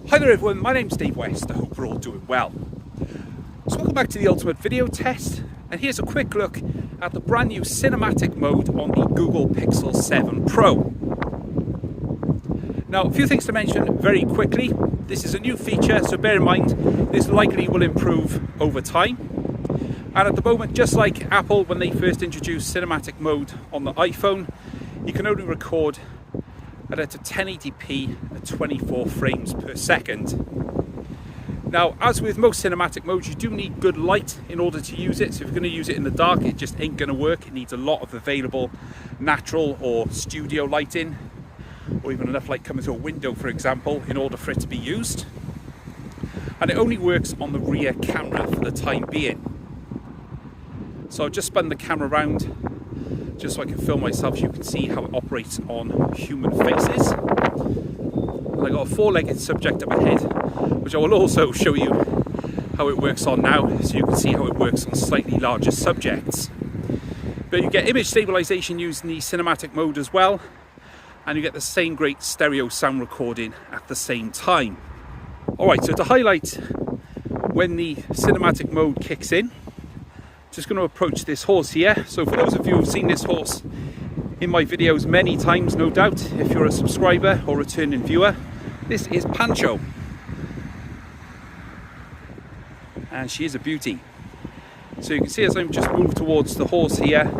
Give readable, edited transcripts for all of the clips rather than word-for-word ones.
Hi there everyone, my name's Dave West. I hope we're all doing well. So welcome back to the Ultimate Video Test, and here's a quick look at the brand new cinematic mode on the Google Pixel 7 Pro. Now, a few things to mention very quickly. This is a new feature, so bear in mind this likely will improve over time. And at the moment, just like Apple when they first introduced cinematic mode on the iPhone, you can only record at a 1080p at 24 frames per second. Now, as with most cinematic modes, you do need good light in order to use it. So if you're going to use it in the dark, it just ain't going to work. It needs a lot of available natural or studio lighting, or even enough light coming through a window, for example, in order for it to be used. And it only works on the rear camera for the time being. So I've just spun the camera around just so I can film myself so you can see how it operates on human faces. And I got a four-legged subject up ahead, which I will also show you how it works on now, so you can see how it works on slightly larger subjects. But you get image stabilization using the cinematic mode as well, and you get the same great stereo sound recording at the same time. Alright, so to highlight when the cinematic mode kicks in, just going to approach this horse here. So for those of you who've seen this horse in my videos many times, no doubt, if you're a subscriber or returning viewer, this is Pancho. And she is a beauty. So you can see as I'm just moved towards the horse here, you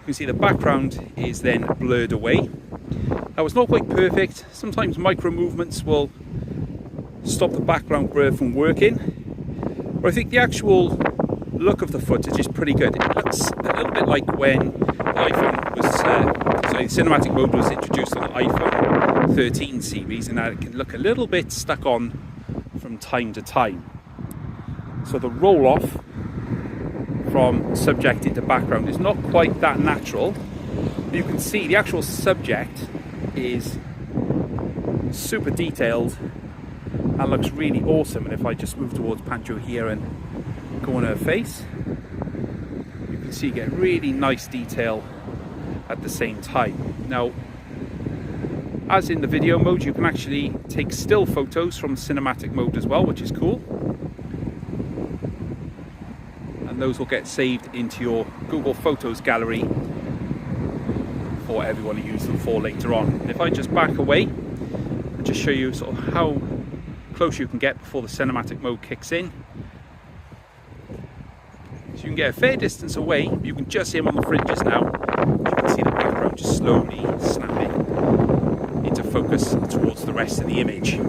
can see the background is then blurred away. Now, it's not quite perfect. Sometimes micro movements will stop the background blur from working. But I think the actual look of the footage is pretty good. It looks a little bit like when the iPhone was, the cinematic mode was introduced on the iPhone 13 series, and that it can look a little bit stuck on from time to time. So the roll off from subject into background is not quite that natural. But you can see the actual subject is super detailed and looks really awesome. And if I just move towards Pancho here and go on her face, you can see you get really nice detail at the same time. Now, as in the video mode, you can actually take still photos from cinematic mode as well, which is cool. And those will get saved into your Google Photos gallery for everyone to use them for later on. And if I just back away and just show you sort of how close you can get before the cinematic mode kicks in. So you can get a fair distance away, but you can just see them on the fringes now. You can see the background just slowly snapping into focus towards the rest of the image.